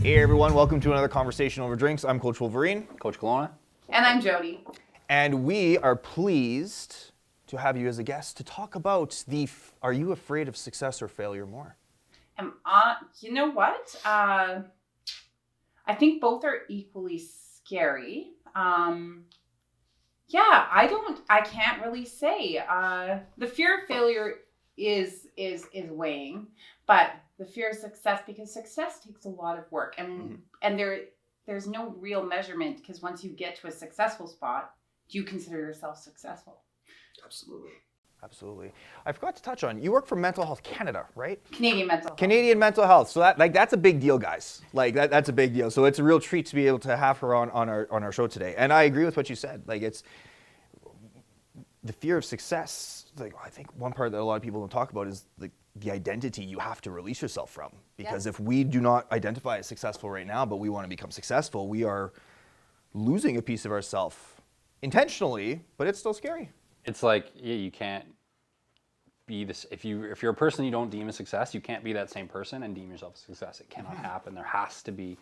Hey everyone, welcome to another Conversation Over Drinks. I'm Coach Wolverine. Coach Kelowna. And I'm Jody. And we are pleased to have you as a guest to talk about are you afraid of success or failure more? You know what? I think both are equally scary. I can't really say. The fear of failure is weighing, but the fear of success, because success takes a lot of work, and there's no real measurement, because once you get to a successful spot, do you consider yourself successful? Absolutely. I forgot to touch on, you work for Mental Health Canada, right? Canadian Mental Health. So that's a big deal, guys. That's a big deal. So it's a real treat to be able to have her on our show today. And I agree with what you said. It's the fear of success. I think one part that a lot of people don't talk about is the identity you have to release yourself from. Because if we do not identify as successful right now, but we want to become successful, we are losing a piece of ourselves intentionally, but it's still scary. It's like, you can't be this. If you're a person you don't deem a success, you can't be that same person and deem yourself a success. It cannot happen. There has to be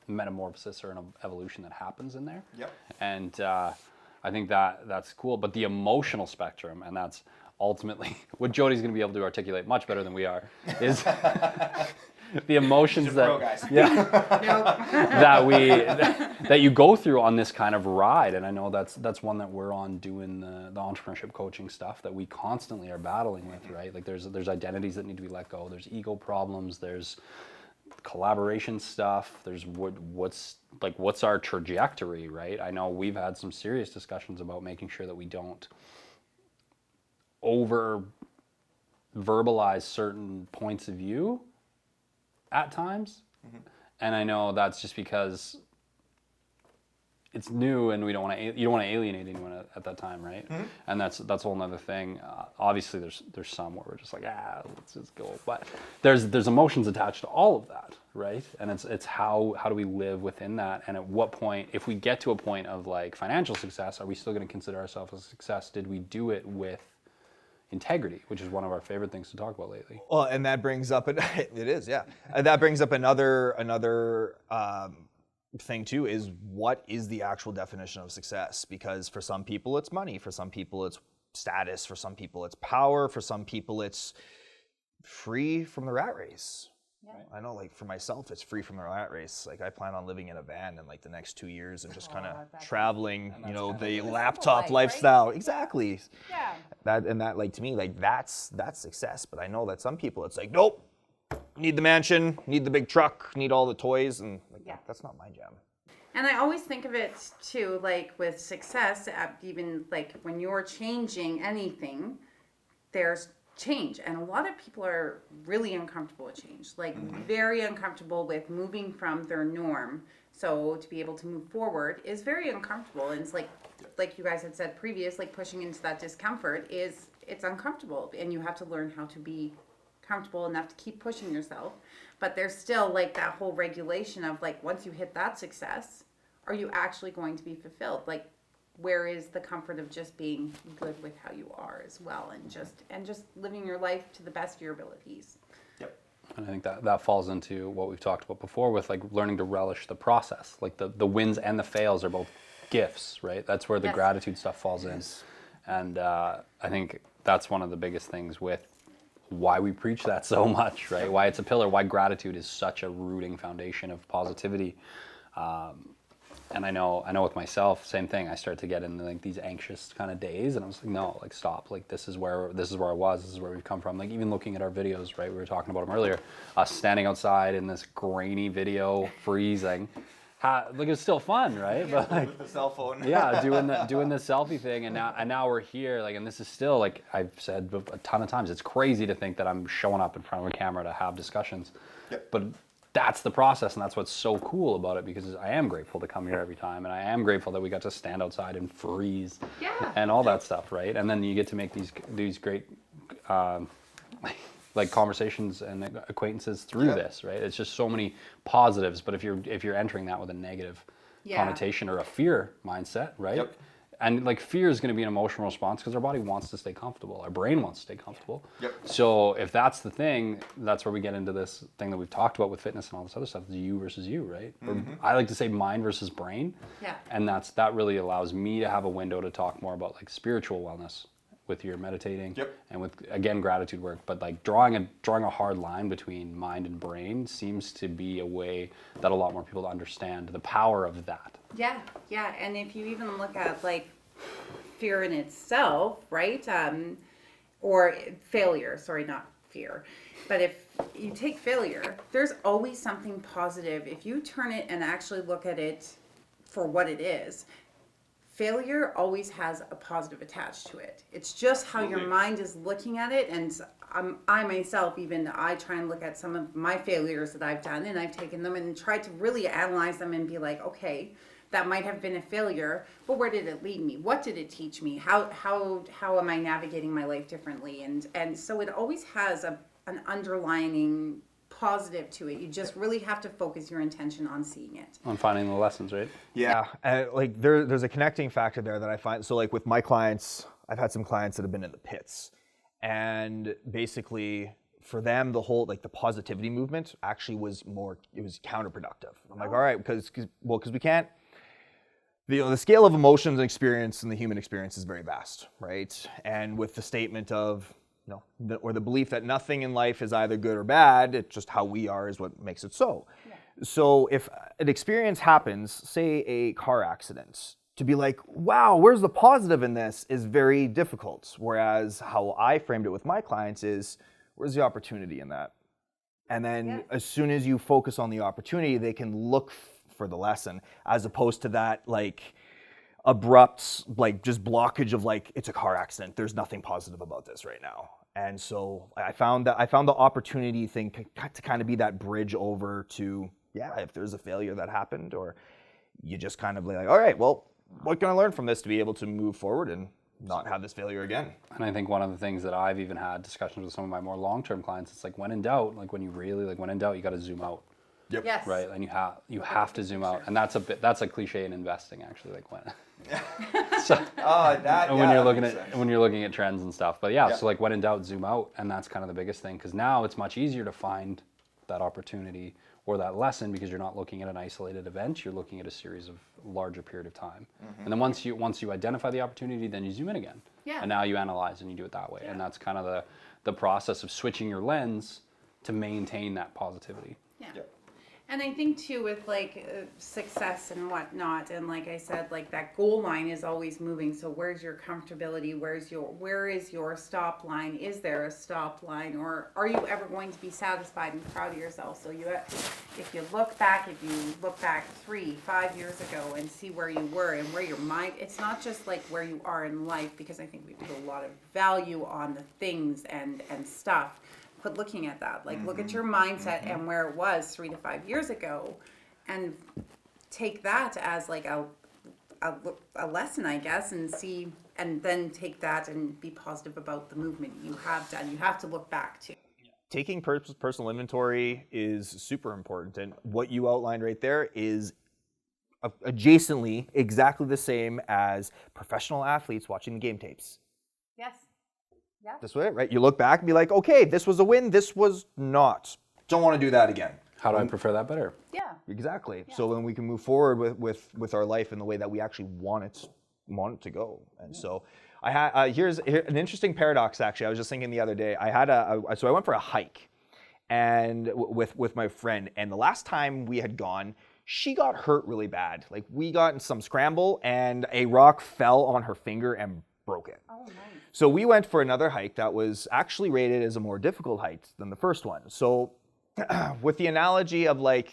metamorphosis or an evolution that happens in there. Yep. And I think that's cool. But the emotional spectrum, and that's ultimately what Jody's going to be able to articulate much better than we are, is the emotions that you go through on this kind of ride. And I know that's one that we're on doing the entrepreneurship coaching stuff that we constantly are battling with, right? There's identities that need to be let go. There's ego problems. There's collaboration stuff. There's what's our trajectory, right? I know we've had some serious discussions about making sure that we don't over verbalize certain points of view at times. And I know that's just because it's new and you don't want to alienate anyone at that time, right? And that's a whole nother thing. Obviously there's some where we're just like, let's just go. But there's emotions attached to all of that, right? And it's how do we live within that? And at what point, if we get to a point of financial success, are we still going to consider ourselves a success? Did we do it with integrity, which is one of our favorite things to talk about lately? Well, and that brings up that brings up another thing too, is what is the actual definition of success? Because for some people it's money, for some people it's status, for some people it's power, for some people it's free from the rat race. I know, for myself, it's free from the rat race. I plan on living in a van in the next 2 years and just kind of traveling, the laptop lifestyle. Right? Exactly. Yeah. That to me, that's success. But I know that some people, it's nope, need the mansion, need the big truck, need all the toys, and that's not my jam. And I always think of it too, with success, even when you're changing anything, there's change, and a lot of people are really uncomfortable with change, very uncomfortable with moving from their norm. So to be able to move forward is very uncomfortable, and it's like you guys had said previous, pushing into that discomfort it's uncomfortable, and you have to learn how to be comfortable enough to keep pushing yourself. But there's still that whole regulation of once you hit that success, are you actually going to be fulfilled? Where is the comfort of just being good with how you are as well, and just living your life to the best of your abilities? Yep. And I think that falls into what we've talked about before with learning to relish the process. The wins and the fails are both gifts, right? That's where the gratitude stuff falls in. And I think that's one of the biggest things with why we preach that so much, right? Why it's a pillar, why gratitude is such a rooting foundation of positivity. And I know with myself, same thing. I started to get into these anxious kind of days, and I was like, no, stop. This is where I was. This is where we've come from. Even looking at our videos, right? We were talking about them earlier. Us standing outside in this grainy video, freezing. It's still fun, right? But with the cell phone. doing the selfie thing, and now we're here. And this is still I've said a ton of times. It's crazy to think that I'm showing up in front of a camera to have discussions. Yep. But that's the process, and that's what's so cool about it, because I am grateful to come here every time, and I am grateful that we got to stand outside and freeze and all that stuff, right? And then you get to make these great conversations and acquaintances through this, right? It's just so many positives, but if you're entering that with a negative connotation or a fear mindset, right? And like fear is going to be an emotional response because our body wants to stay comfortable. Our brain wants to stay comfortable. Yep. So if that's the thing, that's where we get into this thing that we've talked about with fitness and all this other stuff, the you versus you, right? Or I like to say mind versus brain. Yeah. And that really allows me to have a window to talk more about like spiritual wellness with your meditating and with, again, gratitude work. But like drawing a hard line between mind and brain seems to be a way that a lot more people understand the power of that. Yeah, yeah. And if you even look at like fear in itself, right? Or failure, sorry, not fear. But if you take failure, there's always something positive. If you turn it and actually look at it for what it is, failure always has a positive attached to it. It's just how your mind is looking at it. And I myself, even I try and look at some of my failures that I've done, and I've taken them and tried to really analyze them and be like, okay, that might have been a failure, but where did it lead me? What did it teach me? How am I navigating my life differently? And so it always has an underlining positive to it. You just really have to focus your intention on seeing it. On finding the lessons, right? Yeah, like there's a connecting factor there that I find. So like with my clients, I've had some clients that have been in the pits, and basically for them, the whole like the positivity movement actually was counterproductive. I'm like, all right, because we can't. The scale of emotions and experience in the human experience is very vast, right? And with the statement of or the belief that nothing in life is either good or bad, it's just how we are is what makes it so. Yeah. So if an experience happens, say a car accident, to be like, wow, where's the positive in this is very difficult. Whereas how I framed it with my clients is, where's the opportunity in that? And then as soon as you focus on the opportunity, they can look for the lesson, as opposed to that like abrupt, like just blockage of like, it's a car accident. There's nothing positive about this right now. And so I found the opportunity thing to kind of be that bridge over to, if there's a failure that happened, or you just kind of like, all right, well, what can I learn from this to be able to move forward and not have this failure again? And I think one of the things that I've even had discussions with some of my more long-term clients, it's like when in doubt, you got to zoom out. Yep. Yes. Right, and you have to zoom out, and that's a cliche in investing actually. Like when, when you're looking at trends and stuff. But so like when in doubt, zoom out, and that's kind of the biggest thing, because now it's much easier to find that opportunity or that lesson because you're not looking at an isolated event. You're looking at a series of larger period of time, and then once you identify the opportunity, then you zoom in again, and now you analyze and you do it that way, and that's kind of the process of switching your lens to maintain that positivity. Yeah. Yep. And I think too with like success and whatnot, and like I said, like that goal line is always moving. So where's your comfortability? Where is your stop line? Is there a stop line, or are you ever going to be satisfied and proud of yourself? So if you look back 3-5 years ago and see where you were and where your mind, it's not just like where you are in life, because I think we put a lot of value on the things and stuff. But looking at that, like look at your mindset and where it was 3 to 5 years ago, and take that as like a lesson, I guess, and then take that and be positive about the movement you have done. You have to look back to. Taking personal inventory is super important, and what you outlined right there is adjacently exactly the same as professional athletes watching the game tapes. Yes. Yeah. This way, right? You look back and be like, okay, this was a win, this was not. Don't want to do that again. How do I prefer that better? Yeah. Exactly. Yeah. So then we can move forward with our life in the way that we actually want it to go. And so I had here's an interesting paradox. Actually, I was just thinking the other day. So I went for a hike, and with my friend. And the last time we had gone, she got hurt really bad. Like we got in some scramble, and a rock fell on her finger and broke it. Oh, nice. So we went for another hike that was actually rated as a more difficult hike than the first one. So with the analogy of like,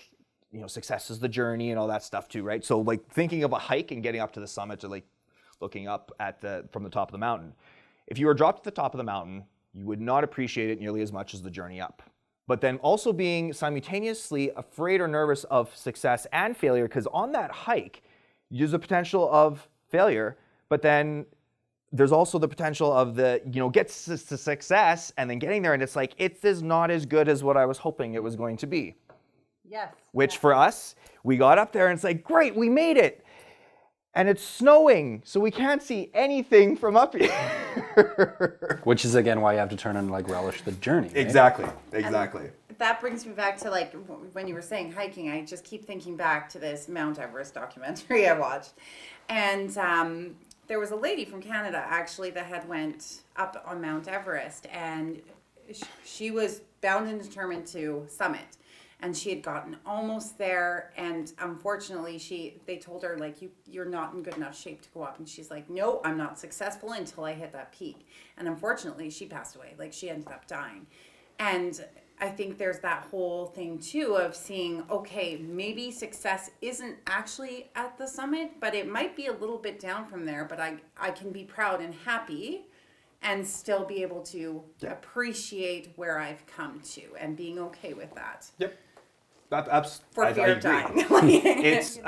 success is the journey and all that stuff too, right? So like thinking of a hike and getting up to the summit, or like looking up from the top of the mountain. If you were dropped at the top of the mountain, you would not appreciate it nearly as much as the journey up. But then also being simultaneously afraid or nervous of success and failure, because on that hike, there's a potential of failure, but then there's also the potential of get to success and then getting there, and it's like, it is not as good as what I was hoping it was going to be. Yes. Which for us, we got up there and it's like, great, we made it. and it's snowing, so we can't see anything from up here. Which is again why you have to turn and like relish the journey. Right? Exactly. That brings me back to like when you were saying hiking, I just keep thinking back to this Mount Everest documentary I watched. And there was a lady from Canada actually that had went up on Mount Everest, and she was bound and determined to summit. And she had gotten almost there, and unfortunately they told her like you're not in good enough shape to go up, and she's like, no, I'm not successful until I hit that peak. And unfortunately she passed away, like she ended up dying. And I think there's that whole thing too of seeing, okay, maybe success isn't actually at the summit, but it might be a little bit down from there, but I can be proud and happy and still be able to appreciate where I've come to and being okay with that. Yep. For fear of dying. It's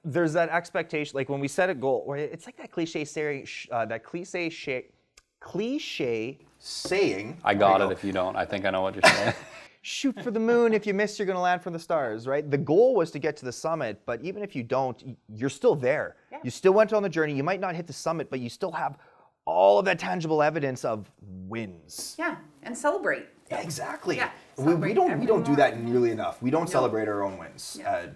there's that expectation, like when we set a goal, or it's like that cliche saying. I got it. If you don't, I think I know what you're saying. Shoot for the moon. If you miss, you're going to land from the stars, right? The goal was to get to the summit, but even if you don't, you're still there. Yeah. You still went on the journey. You might not hit the summit, but you still have all of that tangible evidence of wins. Yeah, and celebrate. Yeah, exactly. Yeah, we don't do that nearly enough. We don't celebrate our own wins. Yeah.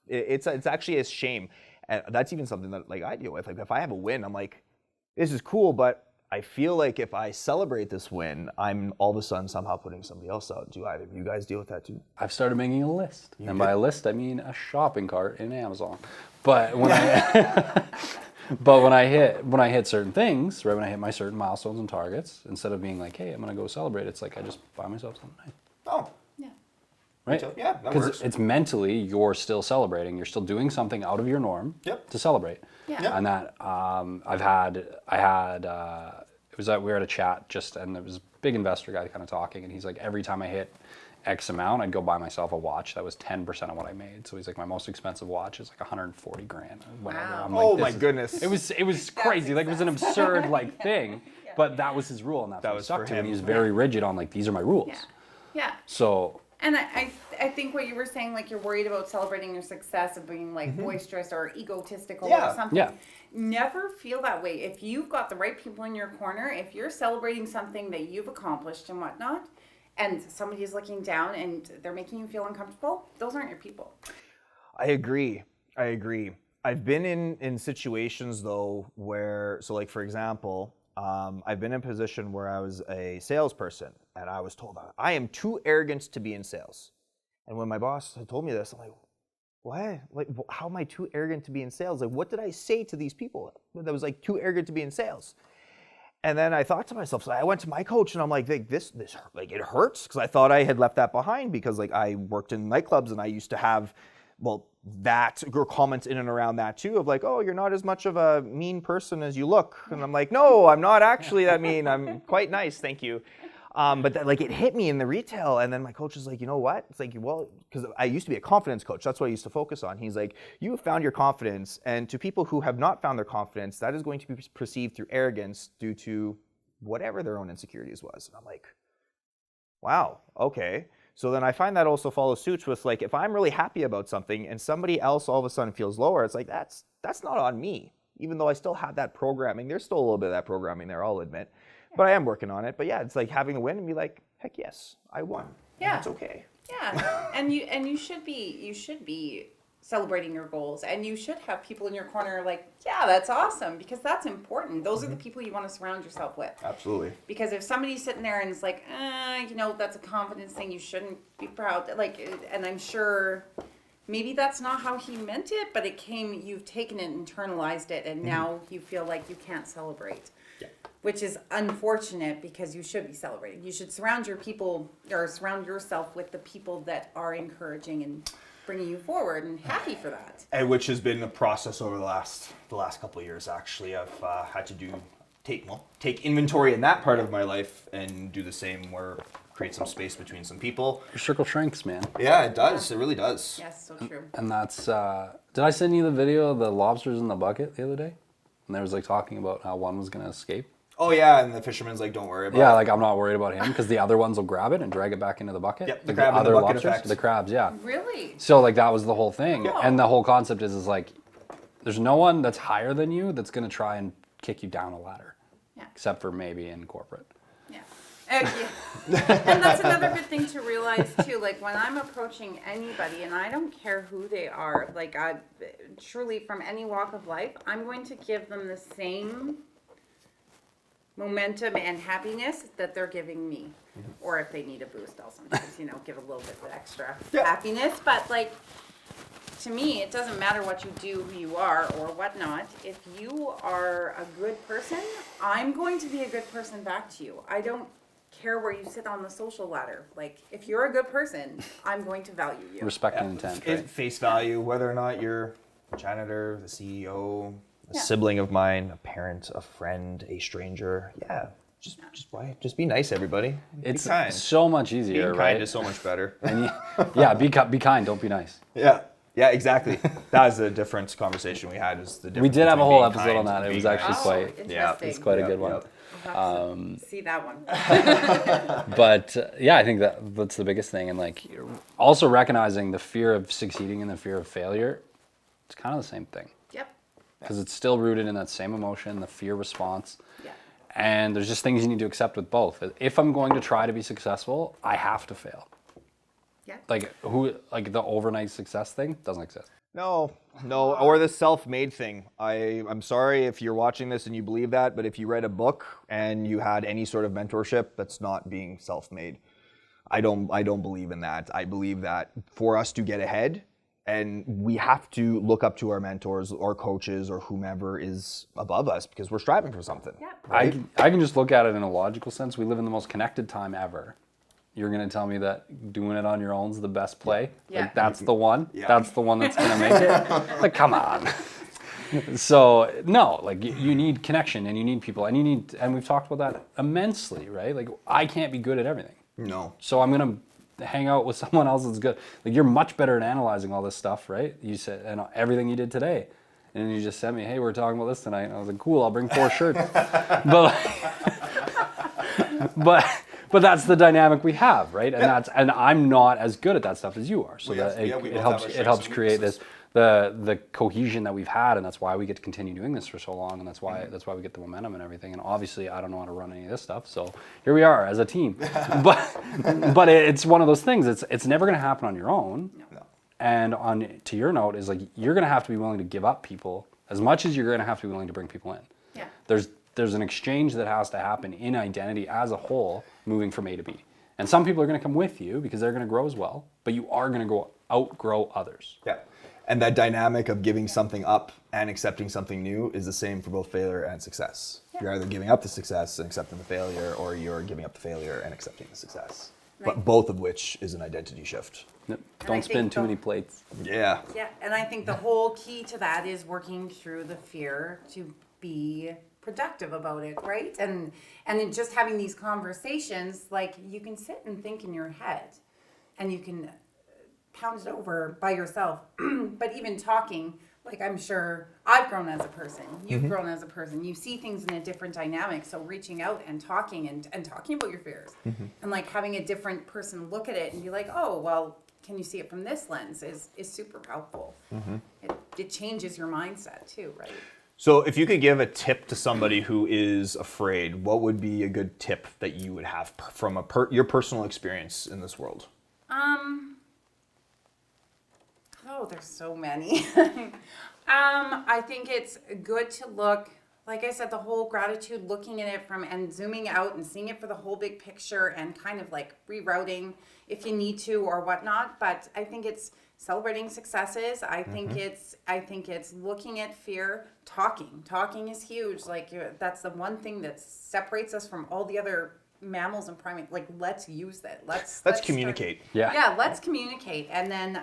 It's actually a shame. And that's even something that like I deal with. Like if I have a win, I'm like, this is cool, but I feel like if I celebrate this win, I'm all of a sudden somehow putting somebody else out. Do either of you guys deal with that too? I've started making a list. By a list, I mean a shopping cart in Amazon. But when I hit certain things, right, when I hit my certain milestones and targets, instead of being like, hey, I'm going to go celebrate, it's like I just buy myself something nice. Oh. Yeah. Right? Yeah, that works. Because it's mentally, you're still celebrating. You're still doing something out of your norm to celebrate. Yeah. And that we were at a chat and there was a big investor guy kind of talking, and he's like, every time I hit X amount, I'd go buy myself a watch that was 10% of what I made. So he's like, my most expensive watch is like 140 grand. Wow. I'm like, oh my goodness. It was crazy. Like it was an absurd like thing, but that was his rule, and that's what he stuck to. And he was very rigid on like, these are my rules. Yeah. So. And I think what you were saying, like you're worried about celebrating your success and being like boisterous or egotistical or something. Yeah. Never feel that way. If you've got the right people in your corner, if you're celebrating something that you've accomplished and whatnot, and somebody is looking down and they're making you feel uncomfortable, those aren't your people. I agree. I've been in situations though where, so like for example, I've been in a position where I was a salesperson and I was told I am too arrogant to be in sales. And when my boss had told me this, I'm like, what? Like, how am I too arrogant to be in sales? Like, what did I say to these people that was like too arrogant to be in sales? And then I thought to myself, so I went to my coach and I'm like, this like it hurts, because I thought I had left that behind, because like I worked in nightclubs and I used to have, well, that or comments in and around that too of like, oh, you're not as much of a mean person as you look. And I'm like, no, I'm not actually that mean. I'm quite nice, thank you. But that, like, it hit me in the retail, and then my coach is like, you know what? It's like, well, because I used to be a confidence coach. That's what I used to focus on. He's like, you have found your confidence, and to people who have not found their confidence, that is going to be perceived through arrogance due to whatever their own insecurities was. And I'm like, wow, okay. So then I find that also follows suit with, like, if I'm really happy about something and somebody else all of a sudden feels lower, it's like, that's not on me. Even though I still have that programming, there's still a little bit of that programming there, I'll admit. But I am working on it. But yeah, it's like having the win and be like, heck yes, I won. Yeah. That's okay. Yeah. and you should be celebrating your goals, and you should have people in your corner like, yeah, that's awesome, because that's important. Those are the people you want to surround yourself with. Absolutely. Because if somebody's sitting there and it's like, that's a confidence thing, you shouldn't be proud. Like, and I'm sure maybe that's not how he meant it, but you've taken it, internalized it, and now you feel like you can't celebrate. Yeah. Which is unfortunate, because you should be celebrating. You should surround yourself with the people that are encouraging and bringing you forward, and happy for that. And which has been a process over the last couple of years, actually. I've had to take inventory in that part of my life and do the same, where create some space between some people. Your circle shrinks, man. Yeah, it does. Yeah. It really does. Yes, so true. And that's, did I send you the video of the lobsters in the bucket the other day? And there was like talking about how one was going to escape. Oh yeah, and the fisherman's like, don't worry about it. Yeah, like I'm not worried about him, because the other ones will grab it and drag it back into the bucket. Yep, the like crab in the other bucket lobsters, effect. the crabs, yeah. Really? So like that was the whole thing. Oh. And the whole concept is like, there's no one that's higher than you that's going to try and kick you down a ladder. Yeah. Except for maybe in corporate. Yeah. Yeah. And that's another good thing to realize too. Like when I'm approaching anybody, and I don't care who they are, like I truly from any walk of life, I'm going to give them the same momentum and happiness that they're giving me. Or if they need a boost, I'll sometimes, give a little bit of extra happiness. But like, to me, it doesn't matter what you do, who you are, or whatnot. If you are a good person, I'm going to be a good person back to you. I don't care where you sit on the social ladder. Like, if you're a good person, I'm going to value you. Respect and intent, right? Face value, whether or not you're a janitor, the CEO, a Yeah. sibling of mine, a parent, a friend, a stranger. Yeah, just be nice, everybody. It's be kind. so much easier, Being right? kind is so much better. And yeah, be kind, don't be nice. Yeah, exactly. That was a different conversation we had. Is the We difference did have a between whole being episode kind on that. and It being was actually nice. quite, Interesting. it's quite a good one. We'll have to see that one. But yeah, I think that's the biggest thing. And like also recognizing the fear of succeeding and the fear of failure, it's kind of the same thing. Yep. Because it's still rooted in that same emotion, the fear response. Yeah. And there's just things you need to accept with both. If I'm going to try to be successful, I have to fail. Yeah. Like the overnight success thing doesn't exist. No, or the self-made thing. I'm sorry if you're watching this and you believe that, but if you read a book and you had any sort of mentorship, that's not being self-made. I don't believe in that. I believe that for us to get ahead, and we have to look up to our mentors or coaches or whomever is above us because we're striving for something. Yeah. I can just look at it in a logical sense. We live in the most connected time ever. You're going to tell me that doing it on your own is the best play? Yeah. Like that's the one? Yeah. That's the one that's going to make it? Like, come on. So, no, like you need connection and you need people and we've talked about that immensely, right? Like I can't be good at everything. No. So I'm going to hang out with someone else that's good. Like you're much better at analyzing all this stuff, right? You said, and everything you did today. And you just sent me, hey, we're talking about this tonight. And I was like, cool, I'll bring 4 shirts. But that's the dynamic we have, right? And I'm not as good at that stuff as you are. So We that both it have helps our it strengths helps and create weaknesses. the cohesion that we've had, and that's why we get to continue doing this for so long, and that's why we get the momentum and everything. And obviously, I don't know how to run any of this stuff, so here we are as a team. but it's one of those things. It's never going to happen on your own. No. And to your note is like you're going to have to be willing to give up people as much as you're going to have to be willing to bring people in. Yeah. There's an exchange that has to happen in identity as a whole, moving from A to B. And some people are going to come with you because they're going to grow as well, but you are going to outgrow others. Yeah. And that dynamic of giving something up and accepting something new is the same for both failure and success. Yeah. You're either giving up the success and accepting the failure, or you're giving up the failure and accepting the success. Right. But both of which is an identity shift. Yep. I Don't spin think too many plates. Yeah. Yeah, and I think the whole key to that is working through the fear to be productive about it, right? And in just having these conversations, like you can sit and think in your head and you can pound it over by yourself. But even talking, like I'm sure I've grown as a person, you've grown as a person, you see things in a different dynamic. So reaching out and talking and talking about your fears and like having a different person look at it and be like, oh, well, can you see it from this lens is super helpful. It changes your mindset too, right? So if you could give a tip to somebody who is afraid, what would be a good tip that you would have from your personal experience in this world? Oh, there's so many. I think it's good to look, like I said, the whole gratitude, looking at it from and zooming out and seeing it for the whole big picture and kind of like rerouting if you need to or whatnot. But I think it's celebrating successes. I think it's looking at fear, talking. Talking is huge. Like that's the one thing that separates us from all the other mammals and primates. Like let's use that. Let's communicate. Yeah, let's communicate. And then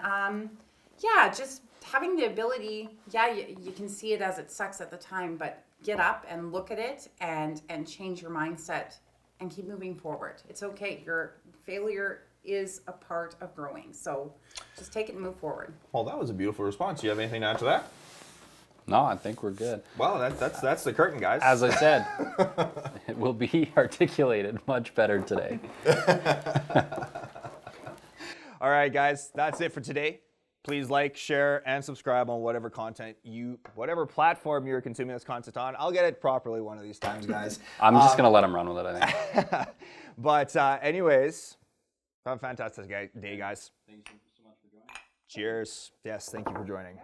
just having the ability, you can see it as it sucks at the time, but get up and look at it and change your mindset and keep moving forward. It's okay. Your failure is a part of growing. So just take it and move forward. Well, that was a beautiful response. Do you have anything to add to that? No, I think we're good. Well, that's the curtain, guys. As I said, it will be articulated much better today. All right, guys, that's it for today. Please like, share, and subscribe on whatever platform you're consuming this content on. I'll get it properly one of these times, guys. I'm just going to let him run with it, I think. But anyways, have a fantastic day, guys. Thank you so much for joining. Cheers. Yes, thank you for joining.